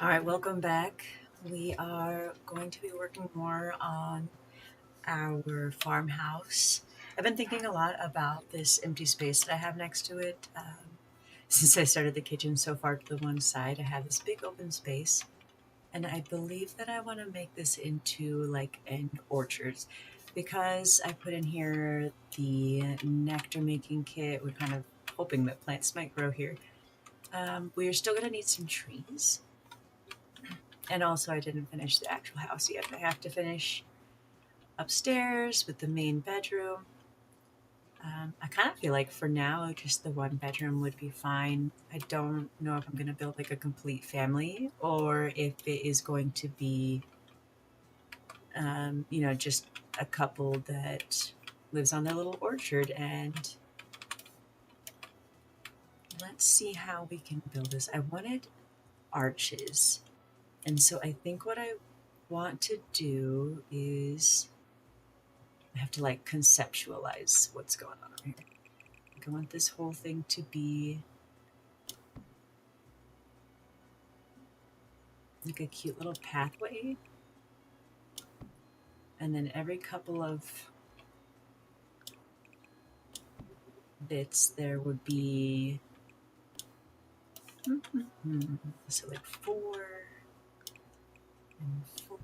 All right, welcome back. We are going to be working more on our farmhouse. I've been thinking a lot about this empty space that I have next to it. Since I started the kitchen so far to the one side, I have this big open space, and I believe that I want to make this into like an orchard because I put in here the nectar making kit. We're kind of hoping that plants might grow here. We are still going to need some trees. And also, I didn't finish the actual house yet. I have to finish upstairs with the main bedroom. I kind of feel like for now, just the one bedroom would be fine. I don't know if I'm going to build like a complete family or if it is going to be, just a couple that lives on their little orchard. And let's see how we can build this. I wanted arches. And so I think what I want to do is I have to like conceptualize what's going on here. Like, I want this whole thing to be like a cute little pathway. And then every couple of bits there would be so like 4 and 4.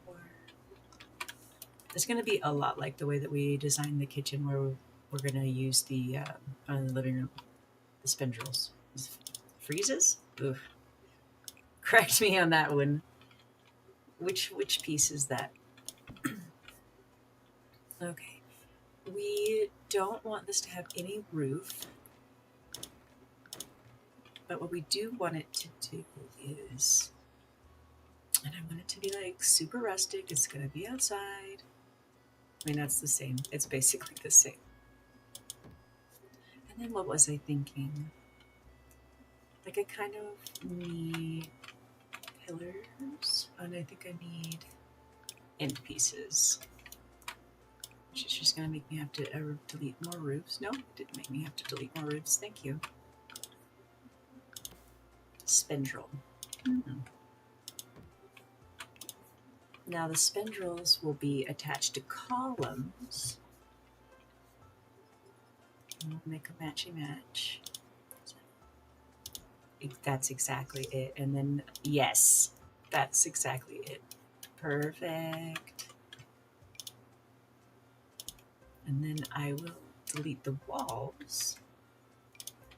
It's going to be a lot like the way that we designed the kitchen where we're going to use the on the living room, the spindles. Freezes? Ugh. Correct me on that one. Which piece is that? Okay. We don't want this to have any roof, but what we do want it to do is, and I want it to be like super rustic, it's gonna be outside. I mean, that's the same. It's basically the same. And then what was I thinking? Like I kind of need pillars, and I think I need end pieces. Which is just gonna make me have to delete more roofs. No, it didn't make me have to delete more roofs. Thank you. Spindle. Now the spindles will be attached to columns. And we'll make a matchy match. That's exactly it. And then, yes, that's exactly it. Perfect. And then I will delete the walls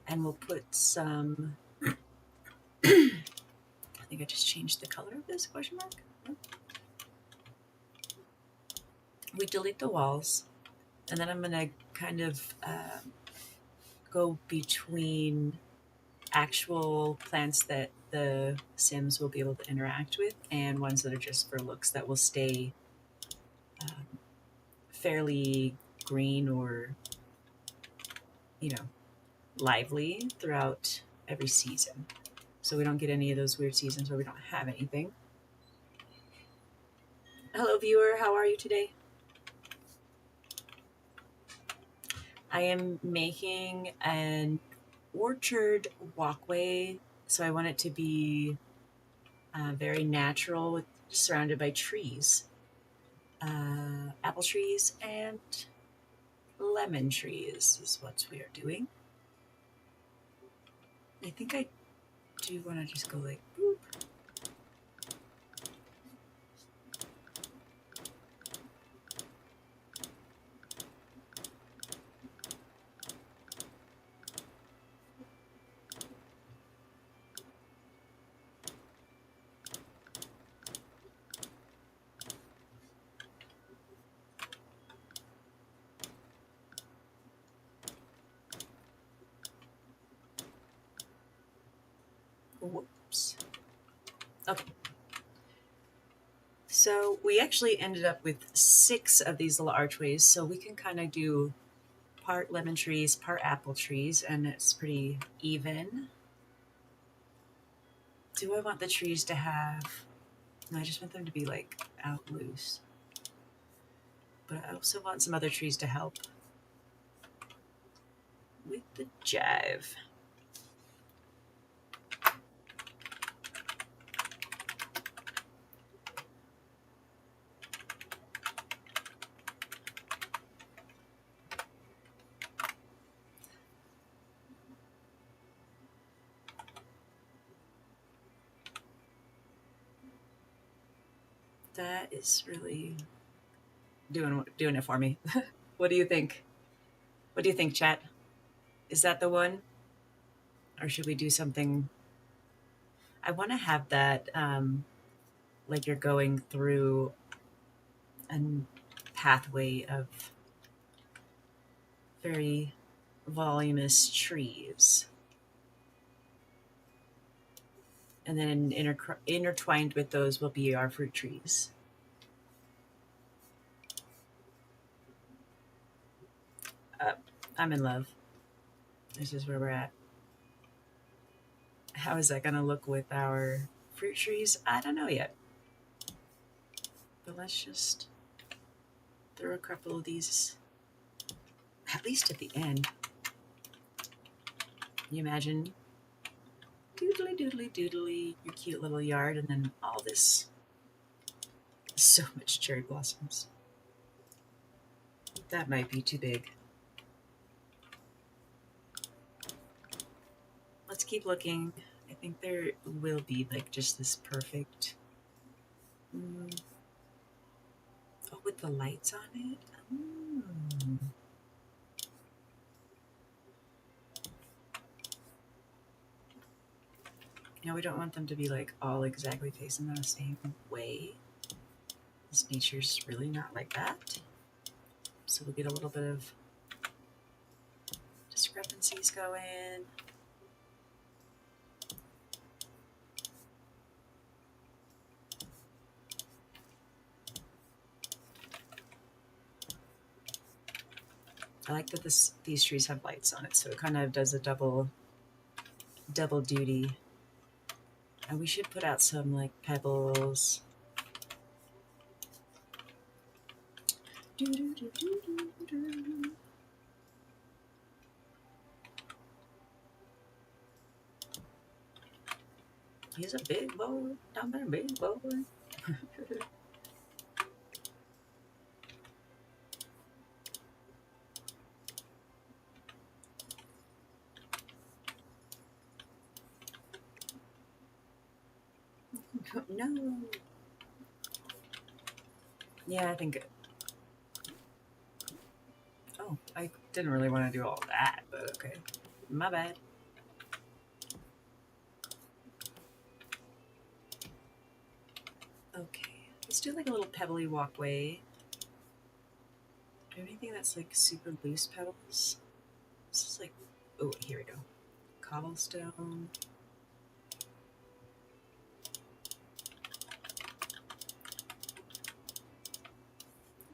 and we'll put some, I think I just changed the color of this question mark. We delete the walls and then I'm going to kind of go between actual plants that the Sims will be able to interact with and ones that are just for looks that will stay fairly green or, lively throughout every season. So we don't get any of those weird seasons where we don't have anything. Hello, viewer. How are you today? I am making an orchard walkway. So I want it to be very natural, surrounded by trees, apple trees and lemon trees is what we are doing. I think I do want to just go like boop. Whoops. Okay. So we actually ended up with 6 of these little archways, so we can kind of do part lemon trees, part apple trees, and it's pretty even. Do I want the trees to have... No, I just want them to be like out loose. But I also want some other trees to help with the jive. That is really doing it for me. What do you think? What do you think, chat? Is that the one? Or should we do something? I want to have that like you're going through a pathway of very voluminous trees. And then intertwined with those will be our fruit trees. I'm in love. This is where we're at. How is that going to look with our fruit trees? I don't know yet. But let's just throw a couple of these, at least at the end. Can you imagine doodly doodly doodly, your cute little yard, and then all this, so much cherry blossoms. That might be too big. Let's keep looking. I think there will be like just this perfect. Oh, with the lights on it. You know, we don't want them to be like all exactly facing the same way. This nature's really not like that. So we'll get a little bit of discrepancies going. I like that these trees have lights on it, so it kind of does a double duty. And we should put out some like pebbles. He's a big boy, down there, big boy. No. Yeah, I think. Oh, I didn't really want to do all that, but okay. My bad. Okay, let's do like a little pebbly walkway. Do you have anything that's like super loose pebbles? This is like, oh, here we go. Cobblestone.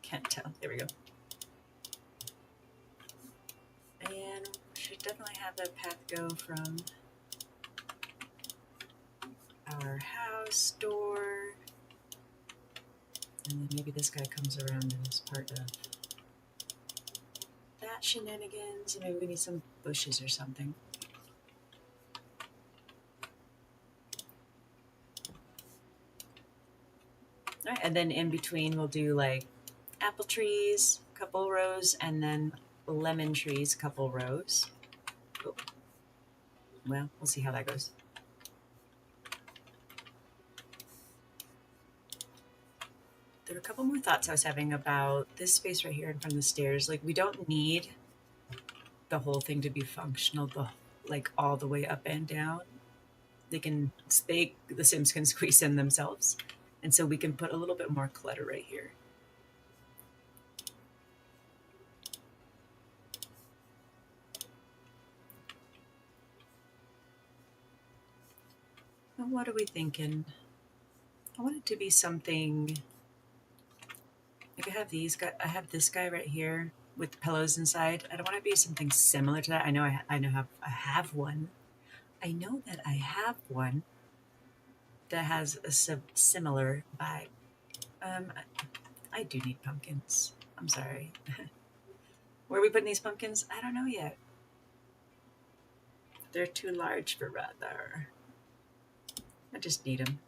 Can't tell. There we go. And we should definitely have that path go from our house door. And then maybe this guy comes around and is part of that shenanigans. Maybe we need some bushes or something. All right, and then in between we'll do like apple trees, a couple rows, and then lemon trees, a couple rows. Oh. Well, we'll see how that goes. There were a couple more thoughts I was having about this space right here in front of the stairs. Like, we don't need the whole thing to be functional, like all the way up and down. The Sims can squeeze in themselves, and so we can put a little bit more clutter right here. Now, what are we thinking? I want it to be something like I have this guy right here with the pillows inside. I don't want to be something similar to that. I know I have one. I know that I have one that has a similar vibe. I do need pumpkins. I'm sorry. Where are we putting these pumpkins? I don't know yet. They're too large for Rather. I just need them.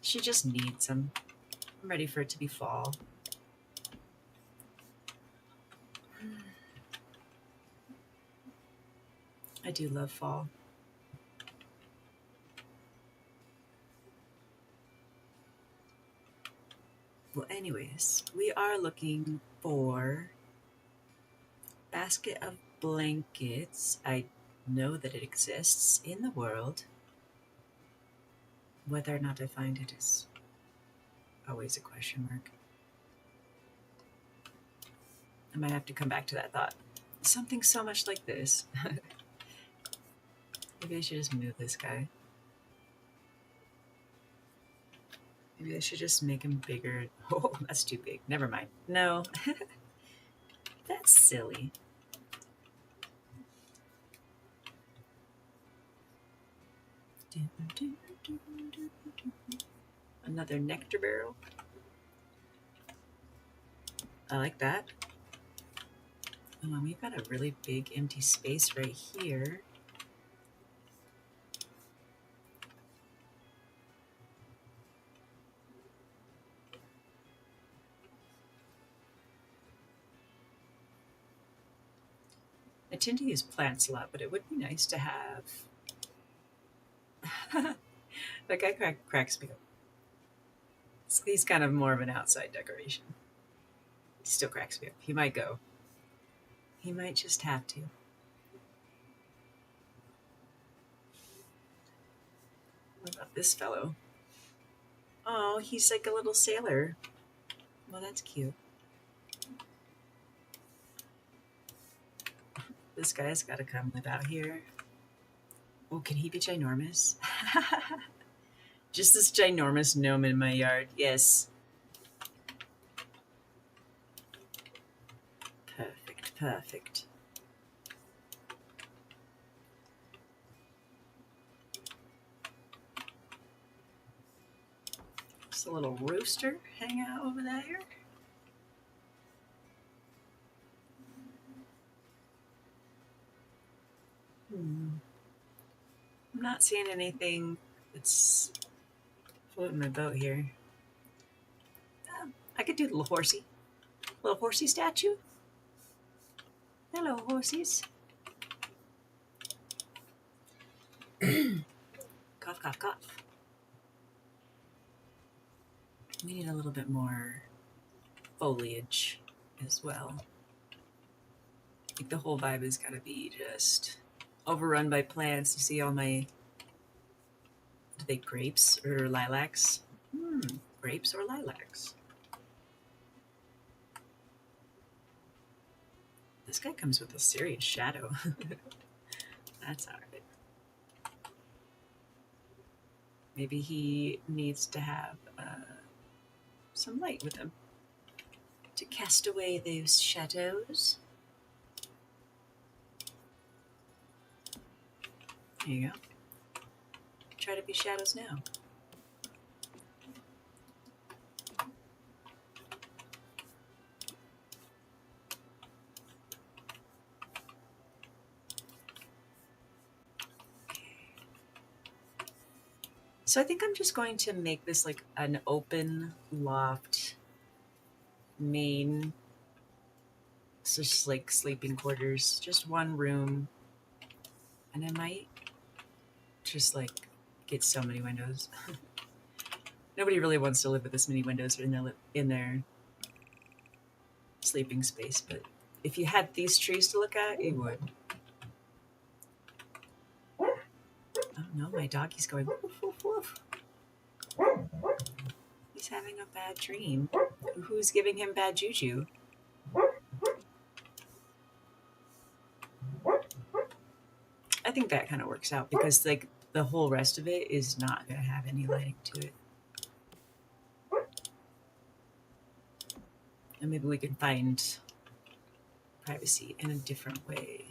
She just needs them. I'm ready for it to be fall. I do love fall. Well, anyways, we are looking for basket of blankets. I know that it exists in the world. Whether or not I find it is always a question mark. I might have to come back to that thought. Something so much like this. Maybe I should just move this guy. Maybe I should just make him bigger. Oh, that's too big. Never mind. No. That's silly. Another nectar barrel. I like that. Oh, and we've got a really big empty space right here. I tend to use plants a lot, but it would be nice to have. That guy cracks me up. So he's kind of more of an outside decoration. He still cracks me up. He might go. He might just have to. What about this fellow? Oh, he's like a little sailor. Well, that's cute. This guy's got to come live out here. Oh, can he be ginormous? Just this ginormous gnome in my yard. Yes. Perfect, perfect. Just a little rooster hang out over there. I'm not seeing anything that's floating my boat here. I could do the little horsey statue. Hello, horsies. Cough, cough, cough. We need a little bit more foliage as well. Like the whole vibe has got to be just overrun by plants. You see all my, are they grapes or lilacs? Grapes or lilacs? This guy comes with a serious shadow. That's all right. Maybe he needs to have some light with him to cast away those shadows. There you go. Try to be shadows now. So I think I'm just going to make this like an open loft main. So just like sleeping quarters, just one room. And I might just like get so many windows. Nobody really wants to live with this many windows in their sleeping space, but if you had these trees to look at, you would. Oh no, my doggy's going woof, woof, woof. He's having a bad dream. Who's giving him bad juju? I think that kind of works out because like the whole rest of it is not going to have any lighting to it. And maybe we can find privacy in a different way.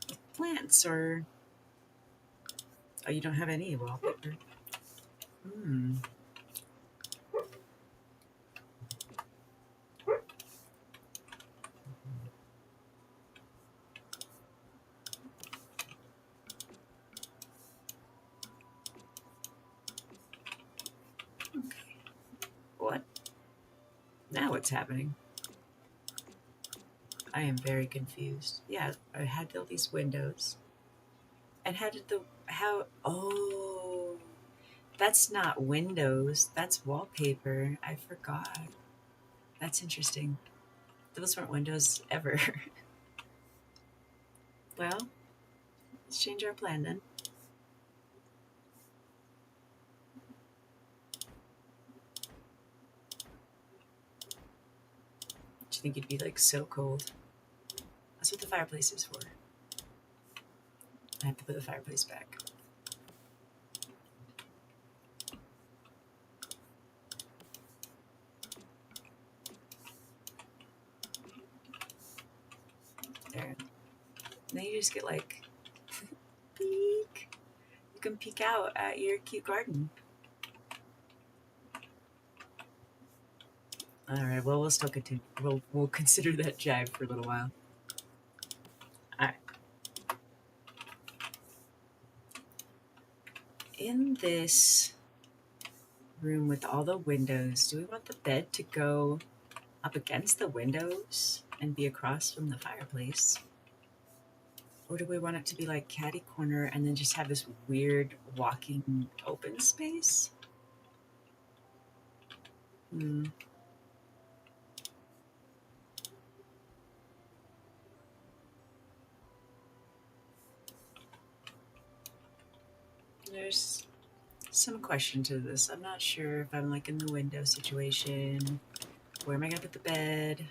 With plants or... Oh, you don't have any wallpaper. Okay. What? Now what's happening? I am very confused. Yeah, I had all these windows. And how did oh, That's not windows, that's wallpaper. I forgot. That's interesting. Those weren't windows ever. Well, let's change our plan then. Do you think it'd be like so cold? That's what the fireplace is for. I have to put the fireplace back. There. Then you just get like peek. You can peek out at your cute garden. All right. Well, we'll still continue. We'll consider that jive for a little while. All right. In this room with all the windows, do we want the bed to go up against the windows and be across from the fireplace? Or do we want it to be like catty corner and then just have this weird walking open space? Hmm. There's some question to this. I'm not sure if I'm like in the window situation. Where am I gonna put the bed?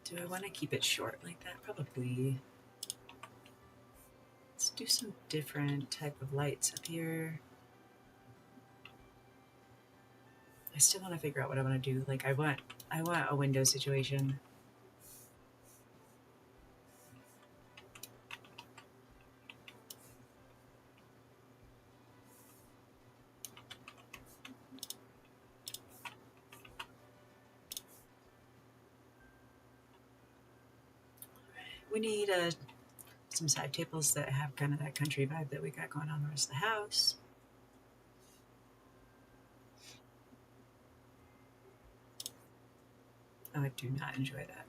Do I want to keep it short like that? Probably. Let's do some different type of lights up here. I still want to figure out what I want to do. Like I want a window situation. We need some side tables that have kind of that country vibe that we got going on the rest of the house. Oh, I do not enjoy that.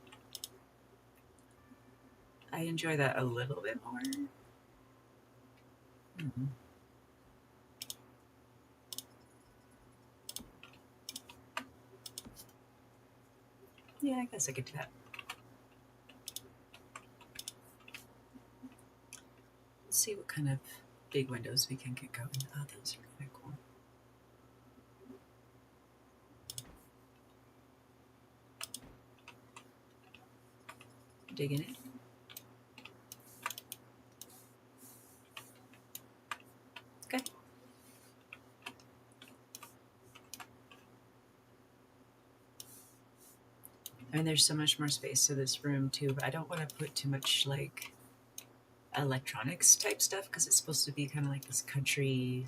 I enjoy that a little bit more. Mm-hmm. Yeah, I guess I could do that. Let's see what kind of big windows we can get going. Oh, those are kind of cool. Digging it. Okay. I mean, there's so much more space to this room too, but I don't want to put too much like electronics type stuff because it's supposed to be kind of like this country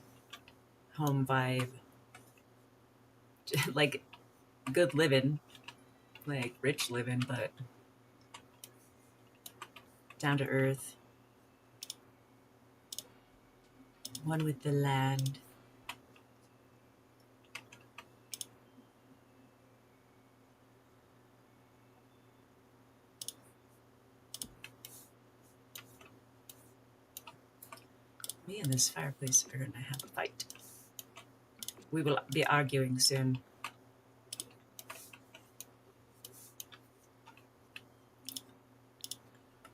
home vibe. Like good living, like rich living, but down to earth. One with the land. Me and this fireplace are going to have a fight. We will be arguing soon.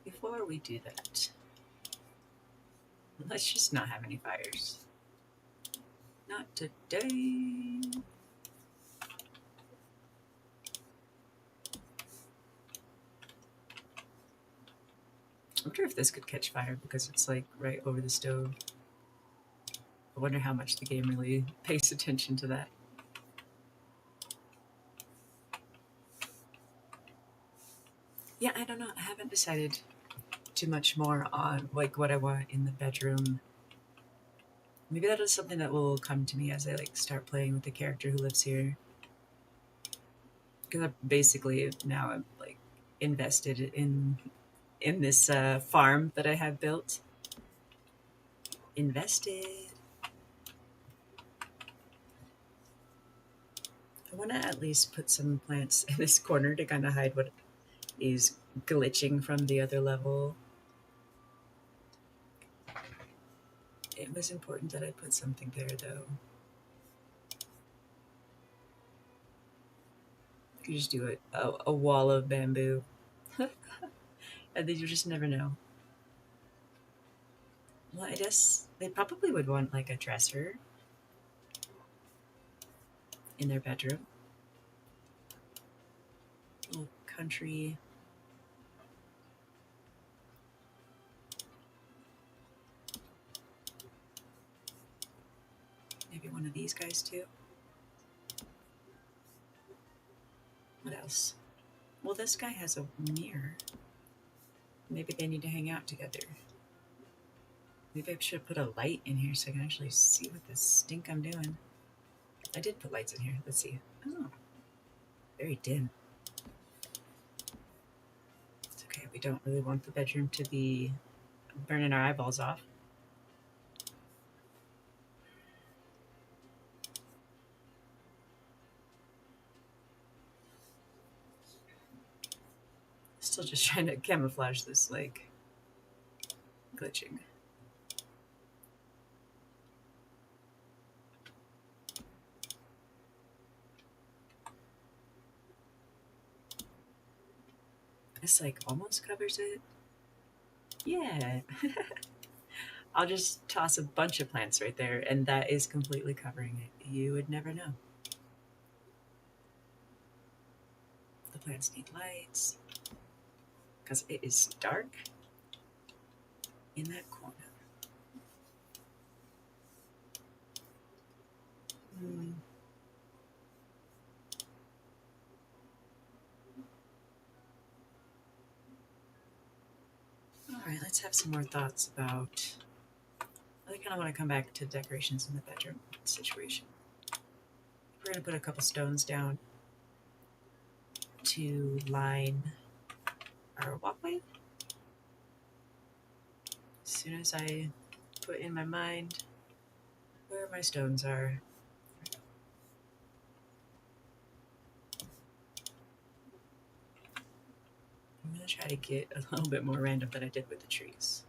Before we do that, let's just not have any fires. Not today. I wonder if this could catch fire because it's like right over the stove. I wonder how much the game really pays attention to that. Yeah, I don't know. I haven't decided too much more on like what I want in the bedroom. Maybe that is something that will come to me as I like start playing with the character who lives here. Because I basically now I'm like invested in this farm that I have built. Invested. I want to at least put some plants in this corner to kind of hide what is glitching from the other level. It was important that I put something there, though. You could just do a wall of bamboo. And then you just never know. Well, I guess they probably would want like a dresser in their bedroom. A little country. Maybe one of these guys too. What else? Well, this guy has a mirror. Maybe they need to hang out together. Maybe I should put a light in here so I can actually see what the stink I'm doing. I did put lights in here. Let's see. Oh, very dim. It's okay. We don't really want the bedroom to be burning our eyeballs off. Still just trying to camouflage this, like, glitching. This, like, almost covers it. Yeah. I'll just toss a bunch of plants right there, and that is completely covering it. You would never know. The plants need lights because it is dark in that corner. All right, let's have some more thoughts about. I kind of want to come back to decorations in the bedroom situation. We're going to put a couple stones down to line our walkway. As soon as I put in my mind where my stones are. I'm going to try to get a little bit more random than I did with the trees.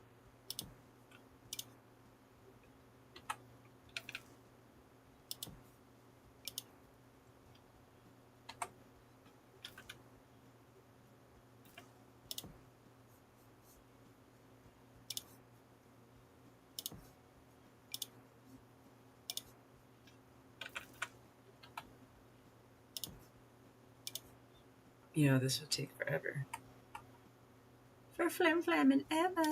You know, this will take forever. For flim flamming ever.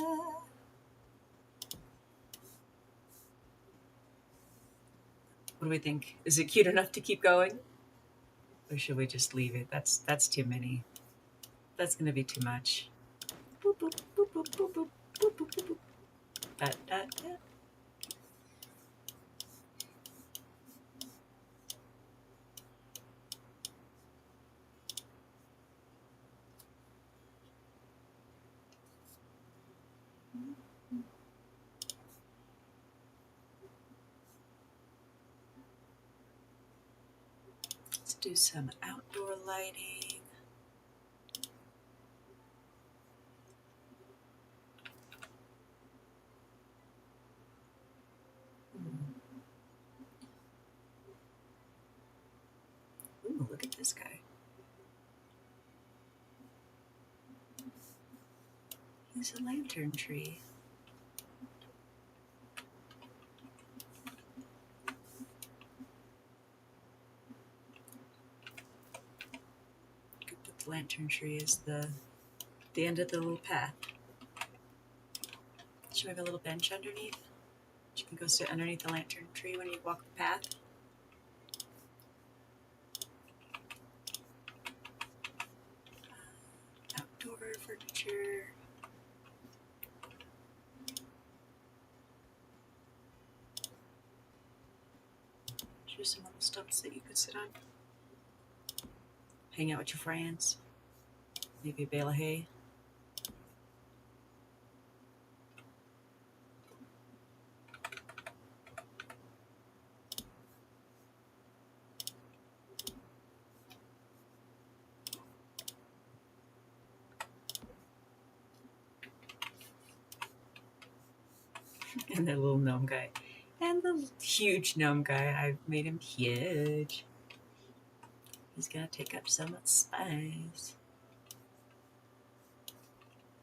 What do we think? Is it cute enough to keep going? Or should we just leave it? That's too many. That's gonna be too much. Boop, boop, boop, boop, boop, boop, boop, boop, boop, boop. Da, da, da. Let's do some outdoor lighting. Ooh, look at this guy. He's a lantern tree. Could put the lantern tree as the end of the little path. Should we have a little bench underneath? You can go sit underneath the lantern tree when you walk the path. Outdoor furniture. Here's some little stumps that you could sit on. Hang out with your friends. Maybe a bale of hay. And the little gnome guy. And the huge gnome guy. I've made him huge. He's gonna take up so much space.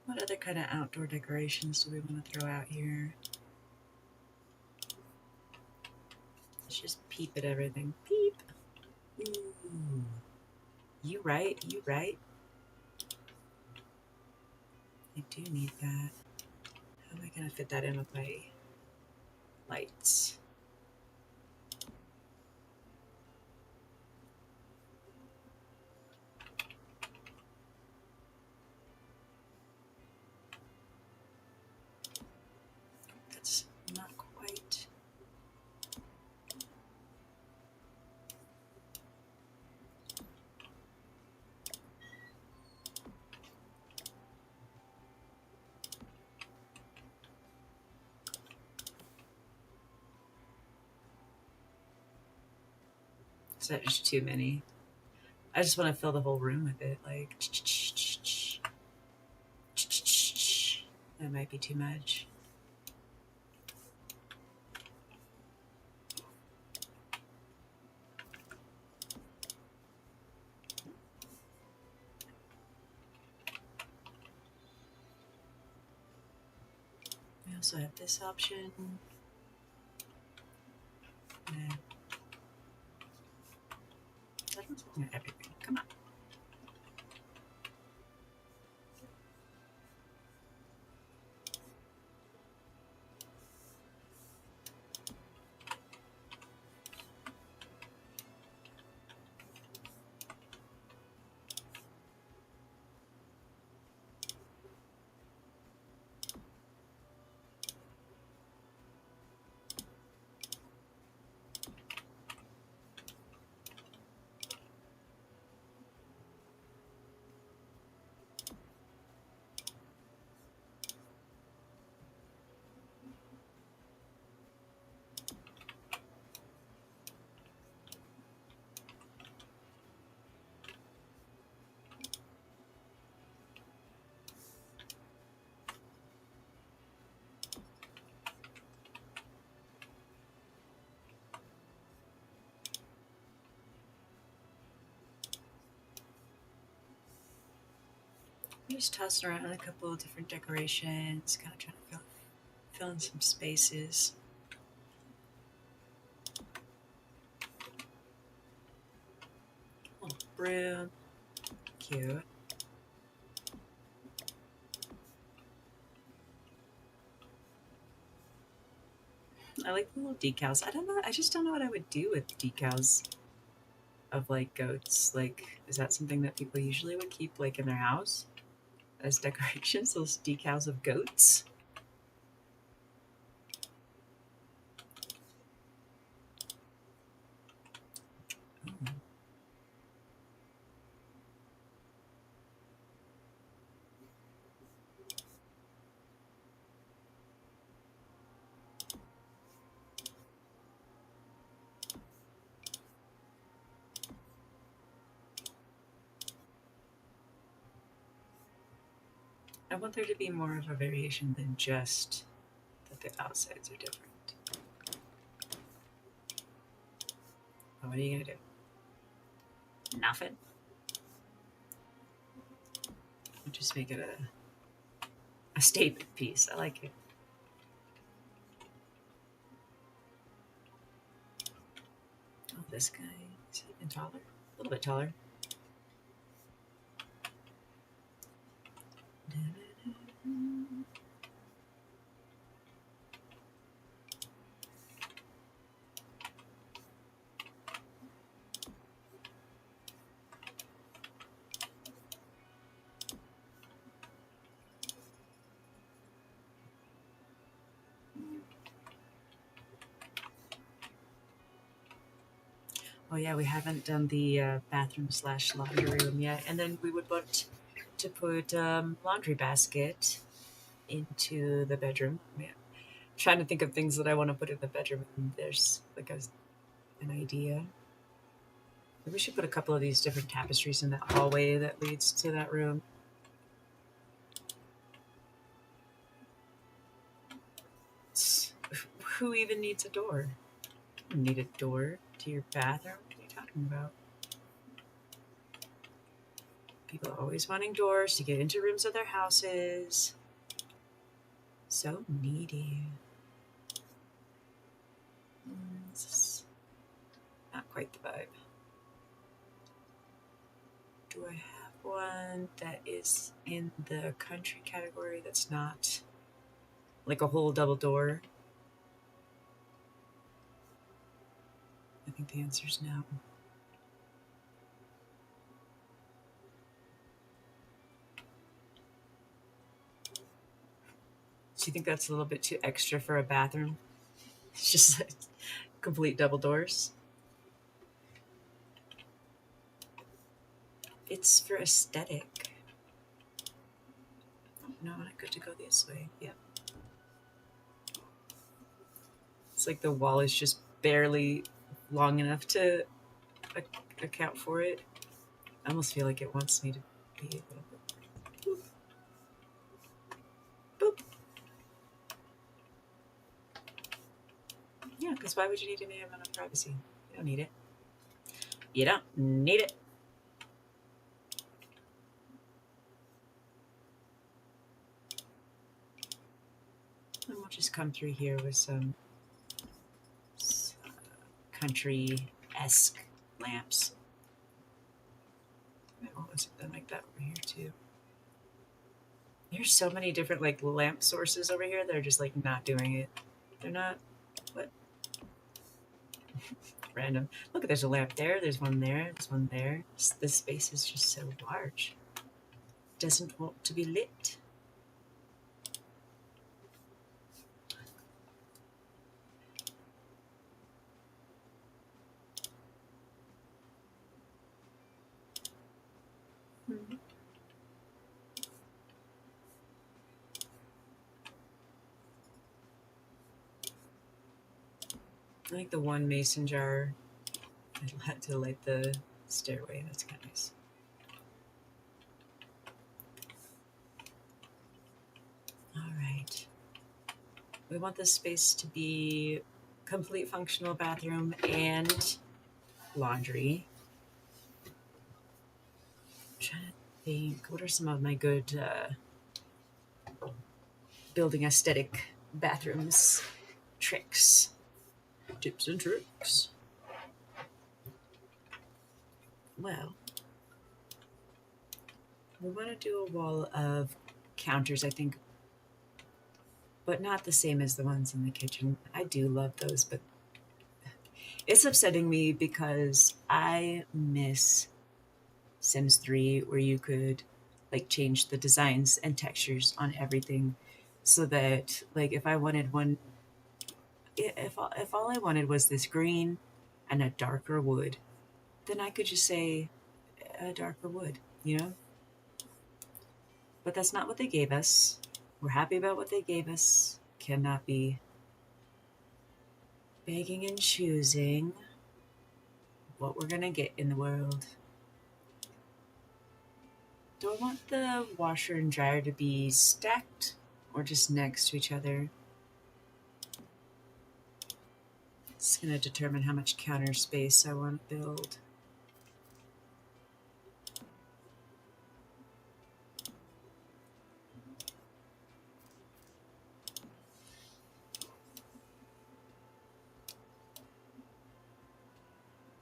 What other kind of outdoor decorations do we want to throw out here? Let's just peep at everything. Peep. Ooh. You right, you right. I do need that. How am I gonna fit that in with my lights? That's not quite. Is that just too many? I just want to fill the whole room with it, like. That might be too much. We also have this option. Everything. Come on. I'm just tossing around a couple of different decorations, kind of trying to fill in some spaces. Little broom, cute. I like the little decals. I don't know. I just don't know what I would do with decals of like goats. Like, is that something that people usually would keep like in their house as decorations? Those decals of goats. Oh. I want there to be more of a variation than just that the outsides are different. What are you gonna do? Nothing. I'll just make it a statement piece. I like it. Oh, this guy is even taller. A little bit taller. Oh yeah, we haven't done the bathroom / laundry room yet. And then we would want to put laundry basket into the bedroom. Yeah. Trying to think of things that I want to put in the bedroom. And there's like an idea. Maybe we should put a couple of these different tapestries in that hallway that leads to that room. Who even needs a door? You don't need a door to your bathroom. What are you talking about? People are always wanting doors to get into rooms of their houses. So needy. This is not quite the vibe. Do I have one that is in the country category that's not like a whole double door? I think the answer is no. Do you think that's a little bit too extra for a bathroom? It's just like complete double doors. It's for aesthetic. Oh, no, I'm not good to go this way. Yep. It's like the wall is just barely long enough to account for it. I almost feel like it wants me to be a little bit. Boop. Boop. Yeah, because why would you need any amount of privacy? You don't need it. You don't need it. And we'll just come through here with some country-esque lamps. I'll put something like that over here too. There's so many different like lamp sources over here that are just like not doing it. They're not. What? Random. Look, there's a lamp there. There's one there. There's one there. This space is just so large. Doesn't want to be lit. I like the one mason jar. I had to light the stairway. That's kind of nice. All right. We want this space to be complete functional bathroom and laundry. I'm trying to think, what are some of my good building aesthetic bathrooms tricks? Tips and tricks. Well, we want to do a wall of counters, I think, but not the same as the ones in the kitchen. I do love those, but it's upsetting me because I miss Sims 3 where you could like change the designs and textures on everything so that like if I wanted one if all I wanted was this green and a darker wood, then I could just say a darker wood, you know? But that's not what they gave us. We're happy about what they gave us. Cannot be begging and choosing what we're gonna get in the world. Do I want the washer and dryer to be stacked or just next to each other? It's going to determine how much counter space I want to build.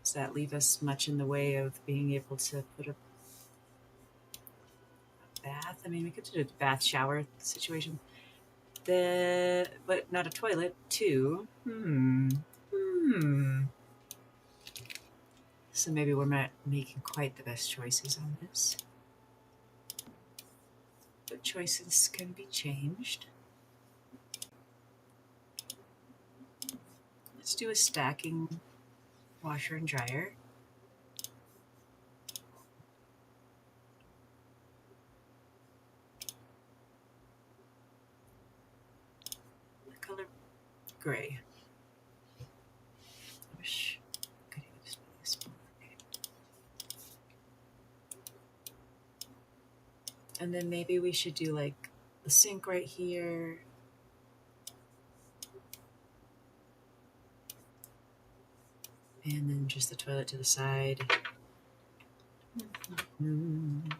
Does that leave us much in the way of being able to put a bath? I mean, we could do a bath shower situation. But not a toilet, too. So maybe we're not making quite the best choices on this. But choices can be changed. Let's do a stacking washer and dryer. The color gray. I wish I could use this one. Okay. And then maybe we should do like the sink right here. And then just the toilet to the side. Mm.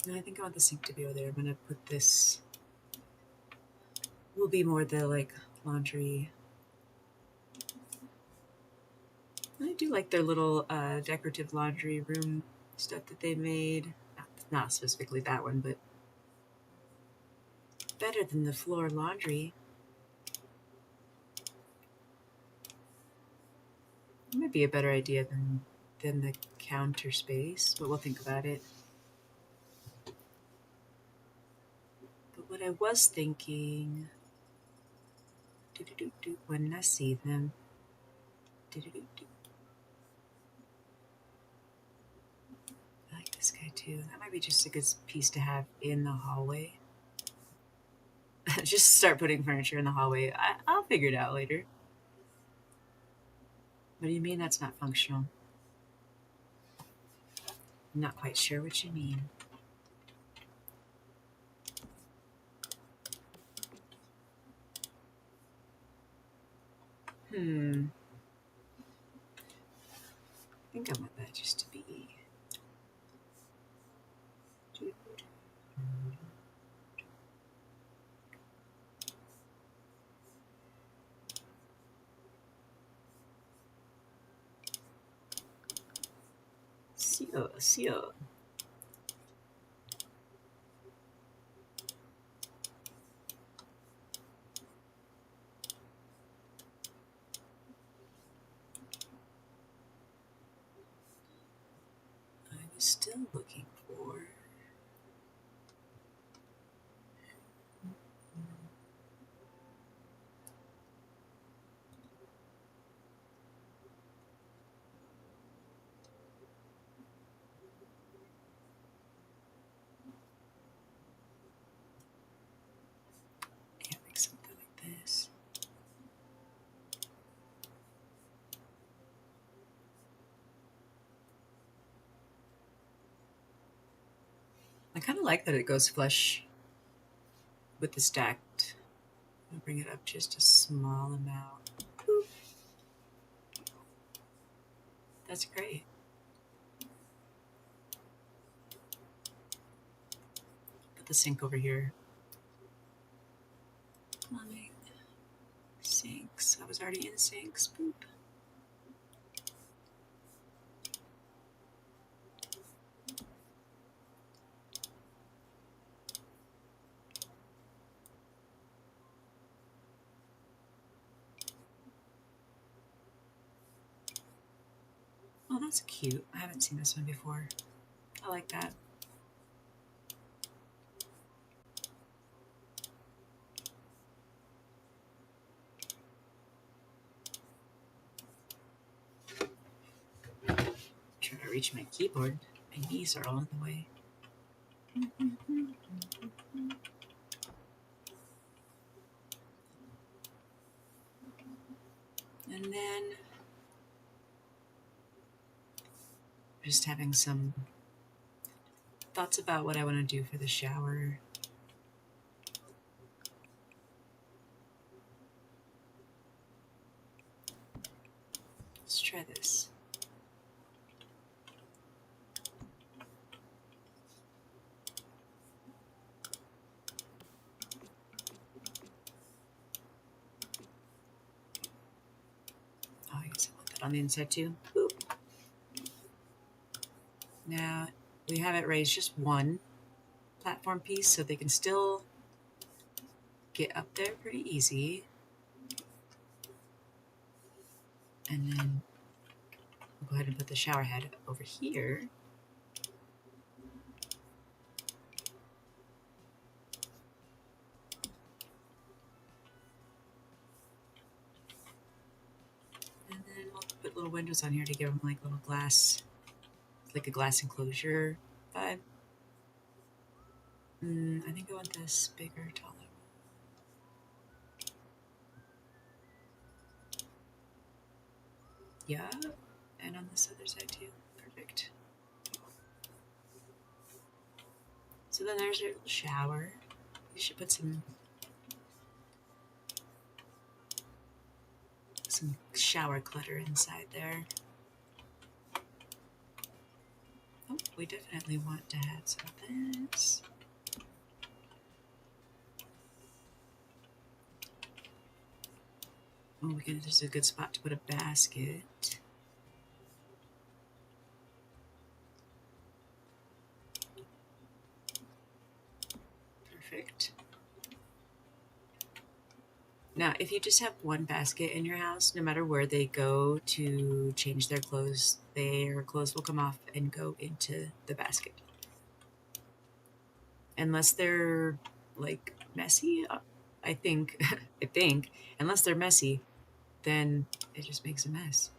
No, I think I want the sink to be over there. I'm gonna put this, will be more the like laundry. I do like their little decorative laundry room stuff that they made. Not specifically that one, but better than the floor laundry. It might be a better idea than the counter space, but we'll think about it. But what I was thinking, when I see them, I like this guy too. That might be just a good piece to have in the hallway. Just start putting furniture in the hallway. I'll figure it out later. What do you mean that's not functional? I'm not quite sure what you mean. I think I want that just to be. Seal. I was still looking for. Yeah, make something like this. I kind of like that it goes flush with the stacked. I'll bring it up just a small amount. Boop. That's great. Put the sink over here. Plumbing. Sinks. I was already in sinks. Boop. Oh, that's cute. I haven't seen this one before. I like that. Trying to reach my keyboard. My knees are all in the way. And then just having some thoughts about what I want to do for the shower. Let's try this. Oh, I guess I want that on the inside too. Boop. Now we have it raised just one platform piece, so they can still get up there pretty easy. And then we'll go ahead and put the shower head over here. And then we'll put little windows on here to give them like little glass, like a glass enclosure vibe. I think I want this bigger, taller. Yeah, and on this other side too. Perfect. So then there's your little shower. You should put some some shower clutter inside there. Oh, we definitely want to add some of this. Oh, this is a good spot to put a basket. Perfect. Now, if you just have one basket in your house, no matter where they go to change their clothes will come off and go into the basket. Unless they're like messy, I think, unless they're messy, then it just makes a mess.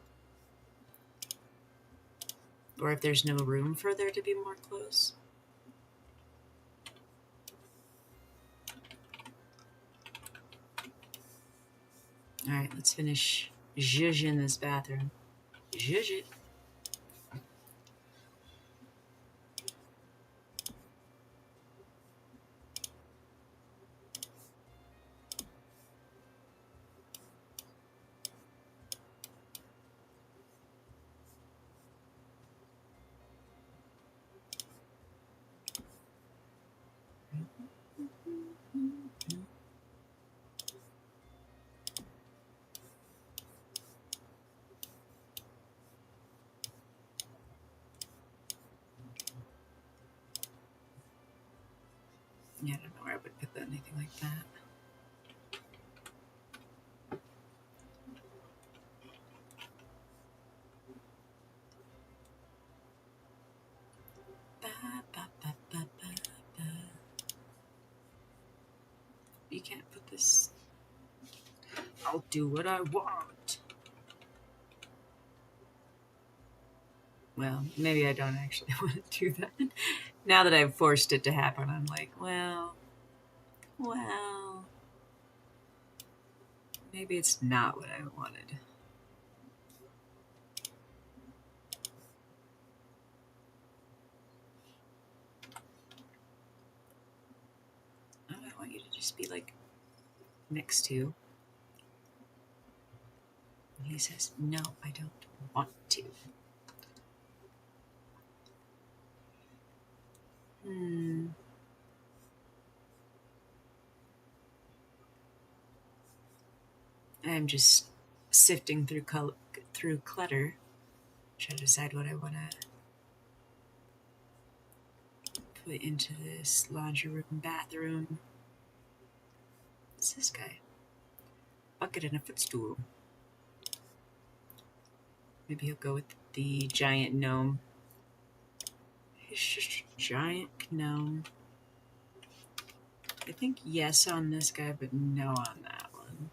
Or if there's no room for there to be more clothes. All right, let's finish zhuzhing this bathroom. Zhuzh it. Yeah, I don't know where I would put anything like that. You can't put this. I'll do what I want. Well, maybe I don't actually want to do that. Now that I've forced it to happen, I'm like, well, maybe it's not what I wanted. Oh, I want you to just be like next to. And he says, no, I don't want to. I'm just sifting through clutter, trying to decide what I want to put into this laundry room, bathroom. What's this guy? Bucket and a footstool. Maybe he'll go with the giant gnome. He's just a giant gnome. I think yes on this guy, but no on that one.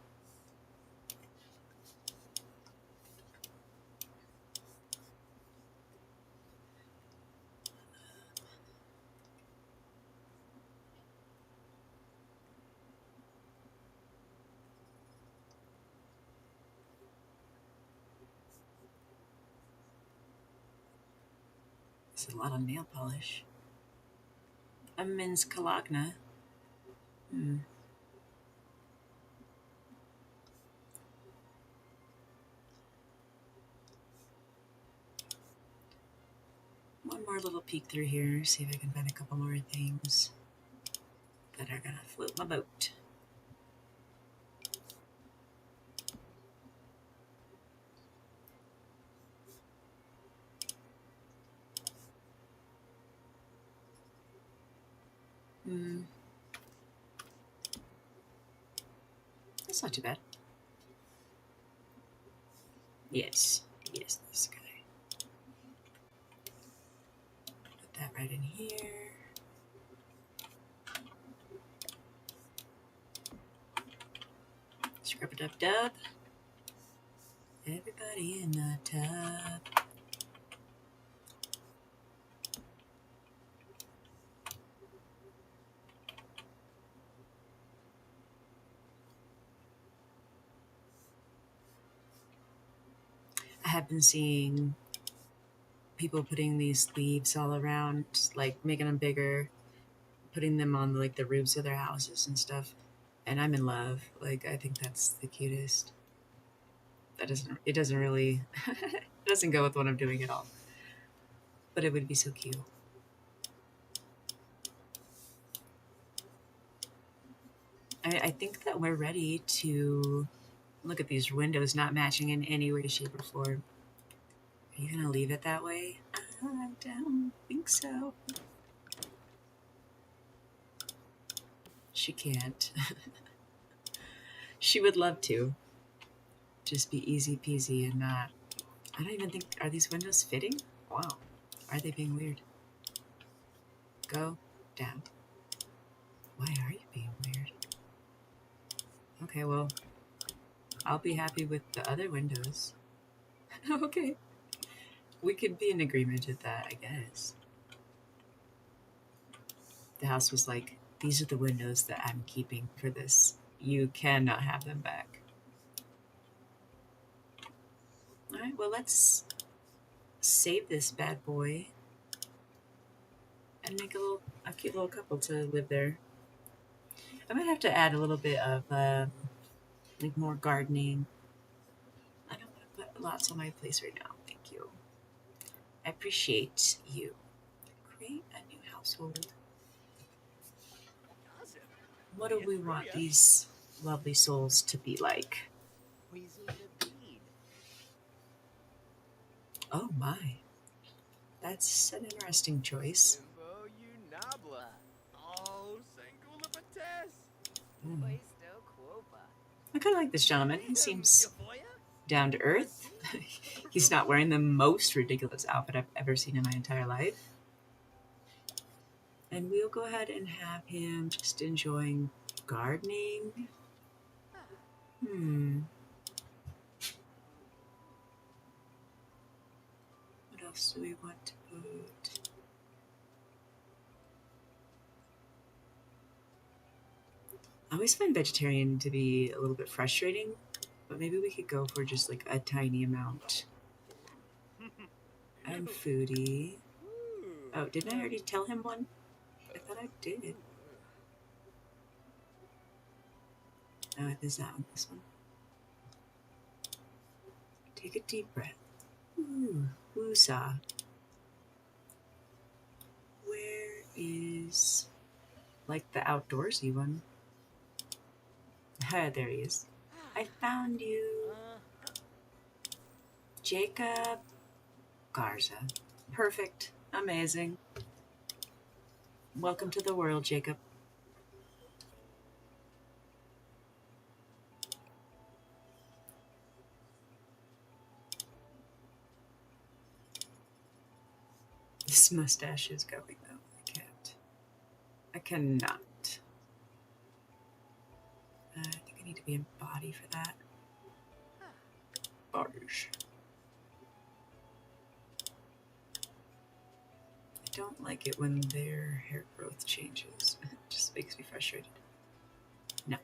This is a lot of nail polish. A Men's Kalagna. One more little peek through here, see if I can find a couple more things that are gonna float my boat. That's not too bad. Yes, this guy. Put that right in here. Scrub a dub dub. Everybody in the tub. I have been seeing people putting these leaves all around, like making them bigger, putting them on like the roofs of their houses and stuff. And I'm in love. Like, I think that's the cutest. it doesn't really, it doesn't go with what I'm doing at all. But it would be so cute. I think that we're ready to look at these windows not matching in any way, shape, or form. Are you gonna leave it that way? I don't think so. She can't. She would love to. Just be easy peasy and not. I don't even think. Are these windows fitting? Wow. Are they being weird? Go down. Why are you being weird? Okay, well, I'll be happy with the other windows. Okay. We could be in agreement with that, I guess. The house was like, these are the windows that I'm keeping for this. You cannot have them back. Alright, well, let's save this bad boy and make a cute little couple to live there. I might have to add a little bit of like more gardening. I don't want to put lots on my place right now. Thank you. I appreciate you. Create a new household. What do we want these lovely souls to be like? Oh my. That's an interesting choice. Mm. I kind of like this gentleman. He seems down to earth. He's not wearing the most ridiculous outfit I've ever seen in my entire life. And we'll go ahead and have him just enjoying gardening. What else do we want to put? I always find vegetarian to be a little bit frustrating, but maybe we could go for just like a tiny amount. And foodie. Oh, didn't I already tell him one? I thought I did. Oh, there's that one. This one. Take a deep breath. Ooh, woosah. Where is like the outdoorsy one? Ah, there he is. I found you. Jacob Garza. Perfect. Amazing. Welcome to the world, Jacob. This mustache is going though. I can't. I cannot. I think I need to be in body for that. Barge. I don't like it when their hair growth changes. It just makes me frustrated. No.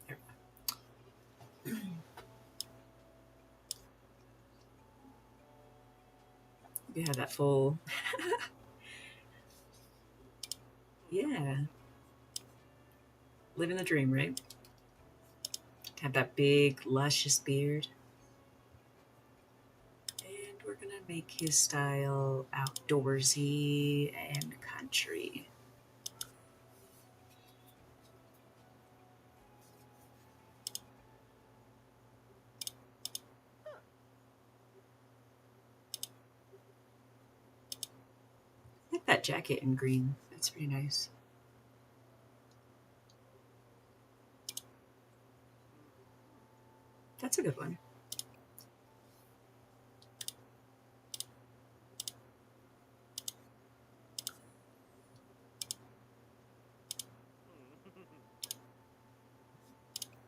There. You have that full. Yeah. Living the dream, right? Have that big, luscious beard. And we're gonna make his style outdoorsy and country. I like that jacket in green. That's pretty nice. That's a good one.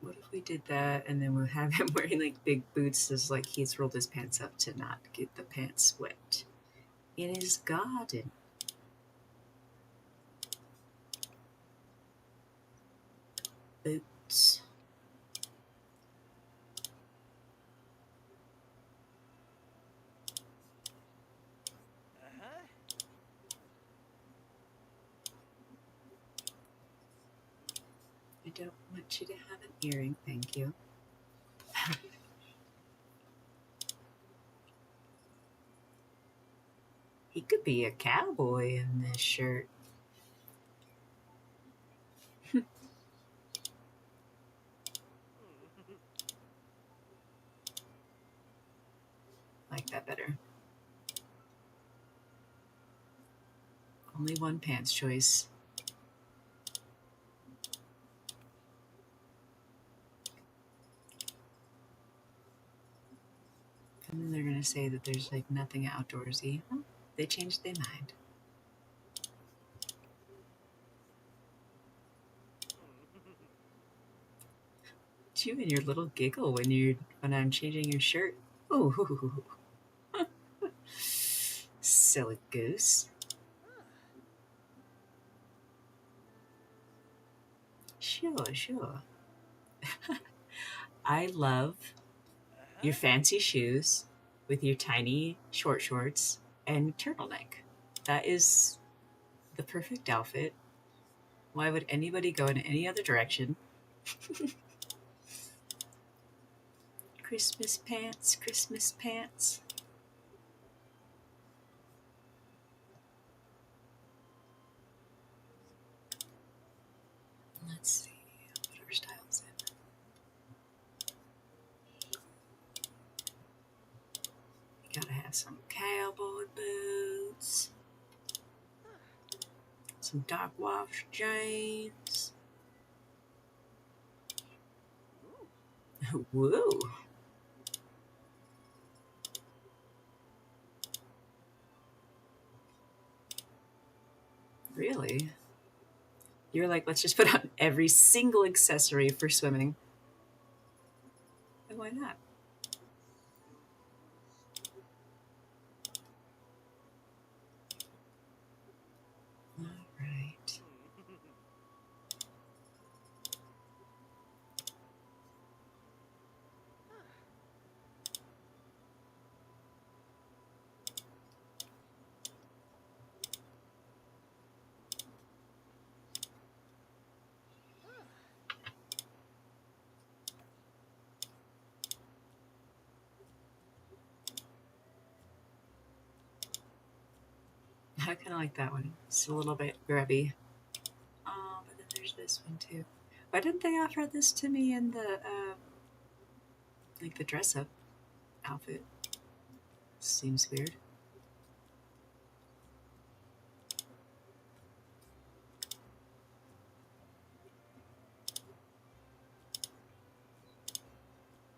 What if we did that and then we'll have him wearing like big boots as like he's rolled his pants up to not get the pants wet in his garden? Boots. don't want you to have an earring, thank you. He could be a cowboy in this shirt. Like that better. Only one pants choice. And then they're gonna say that there's like nothing outdoorsy. They changed their mind. You and your little giggle when I'm changing your shirt. Ooh, silly goose. Sure. I love your fancy shoes with your tiny short shorts and turtleneck. That is the perfect outfit. Why would anybody go in any other direction? Christmas pants, Christmas pants. Let's see what our style's in. You gotta have some cowboy boots, some dark wash jeans. Woo! Really? You're like, let's just put on every single accessory for swimming. And why not? All right. I kind of like that one. It's a little bit grubby. Oh, but then there's this one too. Why didn't they offer this to me in the like the dress up outfit? Seems weird.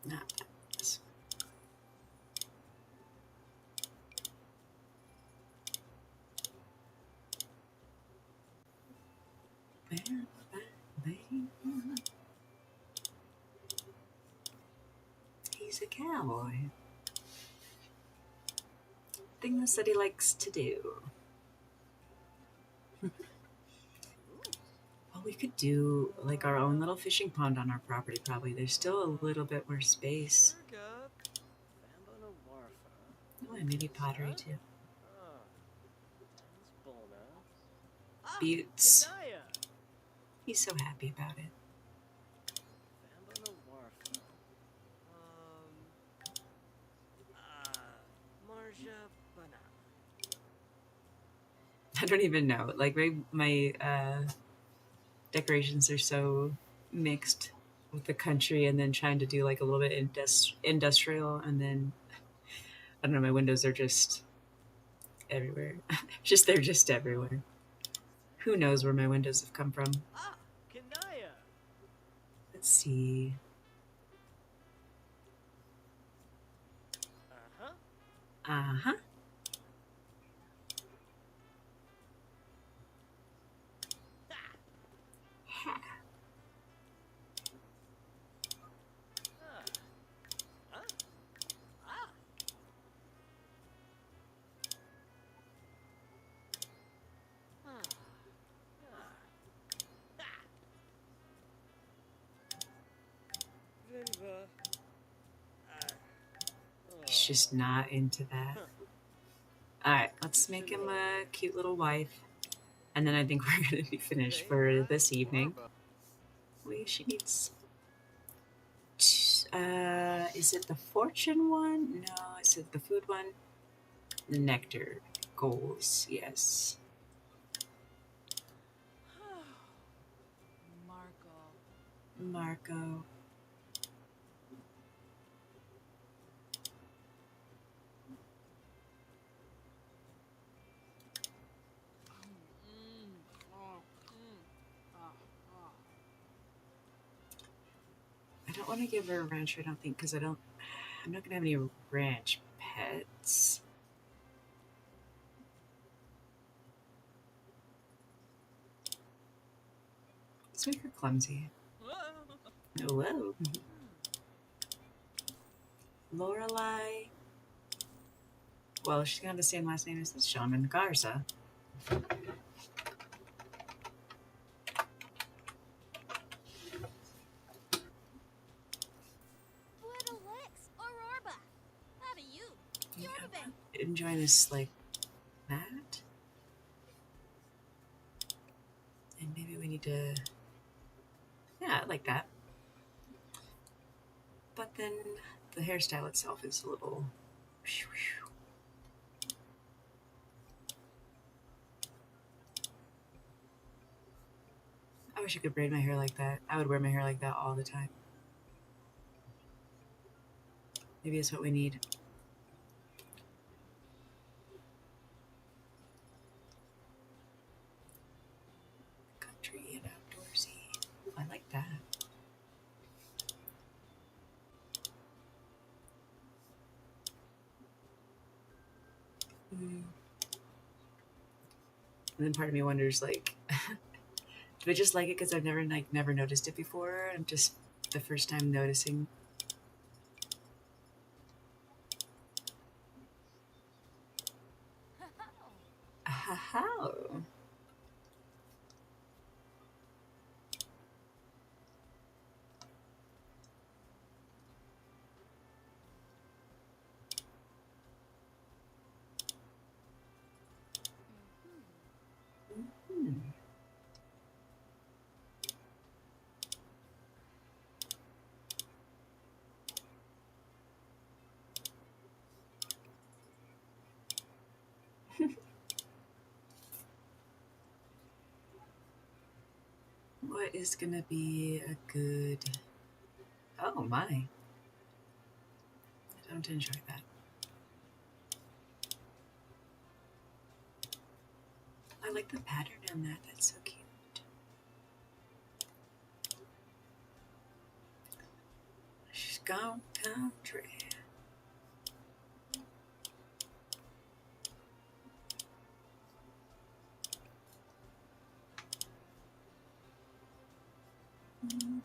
Not this. He's a cowboy. Things that he likes to do. Well, we could do like our own little fishing pond on our property, probably. There's still a little bit more space. Oh, and maybe pottery too. Buttes. He's so happy about it. I don't even know. Like my decorations are so mixed with the country, and then trying to do like a little bit industrial, and then I don't know. My windows are just everywhere. They're just everywhere. Who knows where my windows have come from? Let's see. Uh huh. He's just not into that. Alright, let's make him a cute little wife. And then I think we're going to be finished for this evening. She needs. Is it the fortune one? No, is it the food one? The nectar goals, yes. Marco. Marco. Mm, oh, ah, ah. I don't want to give her a ranch, I don't think, because I'm not going to have any ranch pets. Let's make her clumsy. Oh, whoa. Lorelei. Well, she's got the same last name as this shaman, Garza. Buedelix, Aurora. How do you? Yeah, Jordan. enjoying this like that. And maybe we need to. Yeah, I like that. But then the hairstyle itself is a little. I wish I could braid my hair like that. I would wear my hair like that all the time. Maybe it's what we need. Country and outdoorsy. I like that. Mm. And then part of me wonders, like, do I just like it because I've never noticed it before? I'm just the first time noticing. How? Hmm. What is gonna be a good? Oh my! I don't enjoy that. I like the pattern on that. That's so cute. She's gone country. Mm-hmm.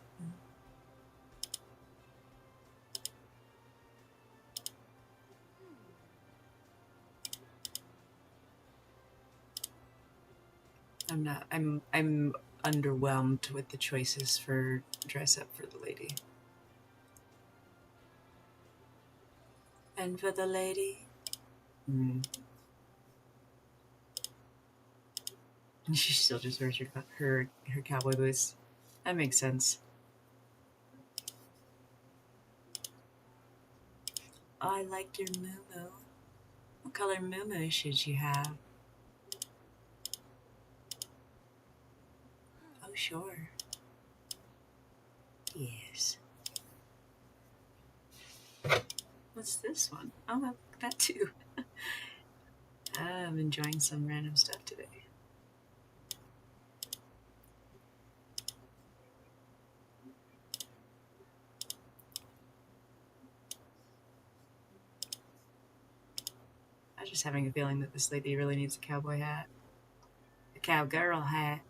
I'm not. I'm underwhelmed with the choices for dress up for the lady. And for the lady, mm. She still just wears her cowboy boots. That makes sense. Oh, I liked your moo. What color moo should you have? Oh, sure. Yes. What's this one? Oh, I like that too. I'm enjoying some random stuff today. I was just having a feeling that this lady really needs a cowboy hat. A cowgirl hat.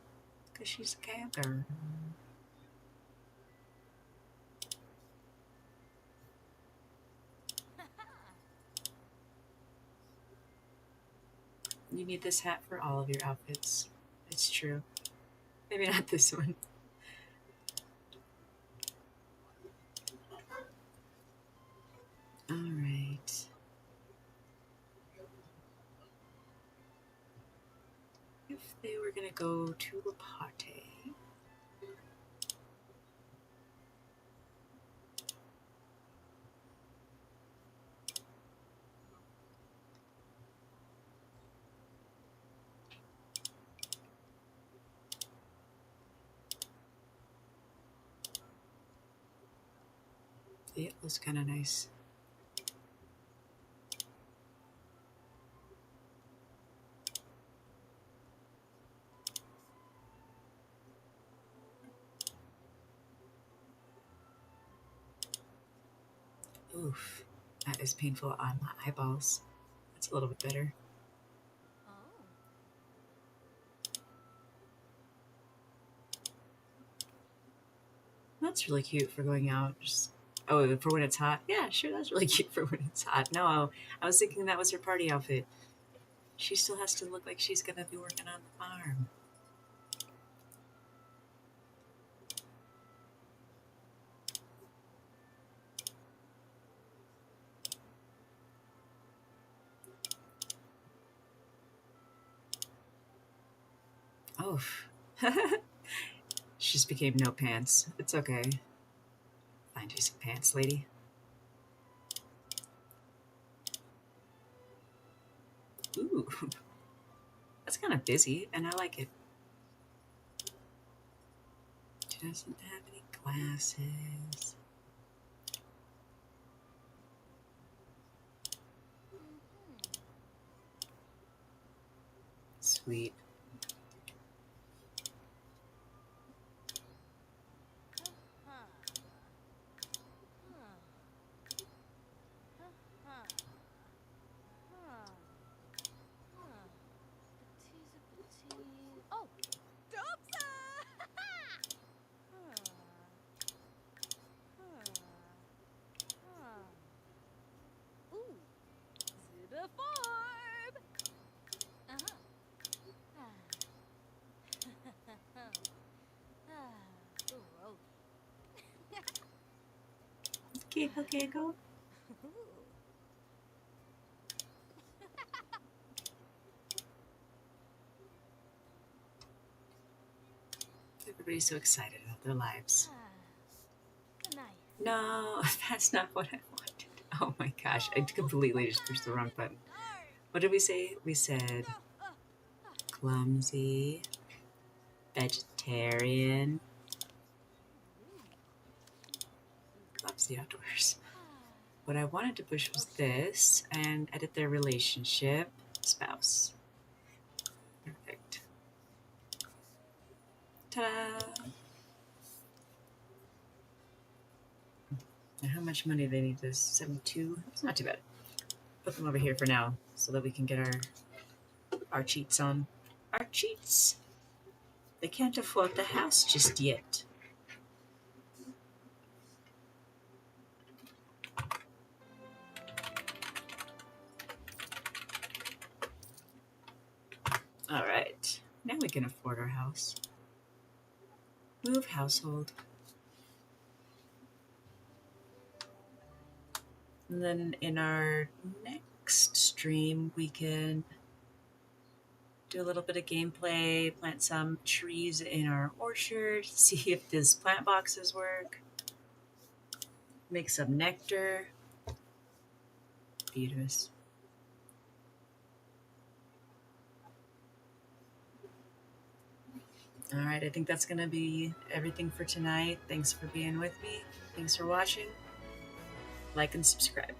Because she's a cowgirl. You need this hat for all of your outfits. It's true. Maybe not this one. Alright. If they were gonna go to a party. The yellow's kind of nice. Oof, that is painful on my eyeballs. That's a little bit better. Oh. That's really cute for going out. Just oh, for when it's hot. Yeah, sure, that's really cute for when it's hot. No, I was thinking that was her party outfit. She still has to look like she's gonna be working on the farm. Oh, she just became no pants. It's okay. Find you some pants, lady. Ooh, that's kind of busy, and I like it. She doesn't have any glasses. Sweet. Huh. Huh. Huh. Huh. Huh. Petite. Oh! Doopsa! Huh. Huh. Huh. Ooh. To the farm! Uh-huh. Ah. Ah. Ooh, oh. Giggle, giggle. Everybody's so excited about their lives. Good night. No, that's not what I wanted. Oh my gosh, I completely just pushed the wrong button. What did we say? We said clumsy, vegetarian, loves the outdoors. What I wanted to push was this and edit their relationship. Spouse. Perfect. Ta-da! And how much money they need this? 72? It's not too bad. Put them over here for now so that we can get our cheats on. Our cheats! They can't afford the house just yet. Alright. Now we can afford our house. Move household. And then in our next stream, we can do a little bit of gameplay, plant some trees in our orchard, see if these plant boxes work, make some nectar. Beatrice. All right, I think that's going to be everything for tonight. Thanks for being with me. Thanks for watching. Like and subscribe.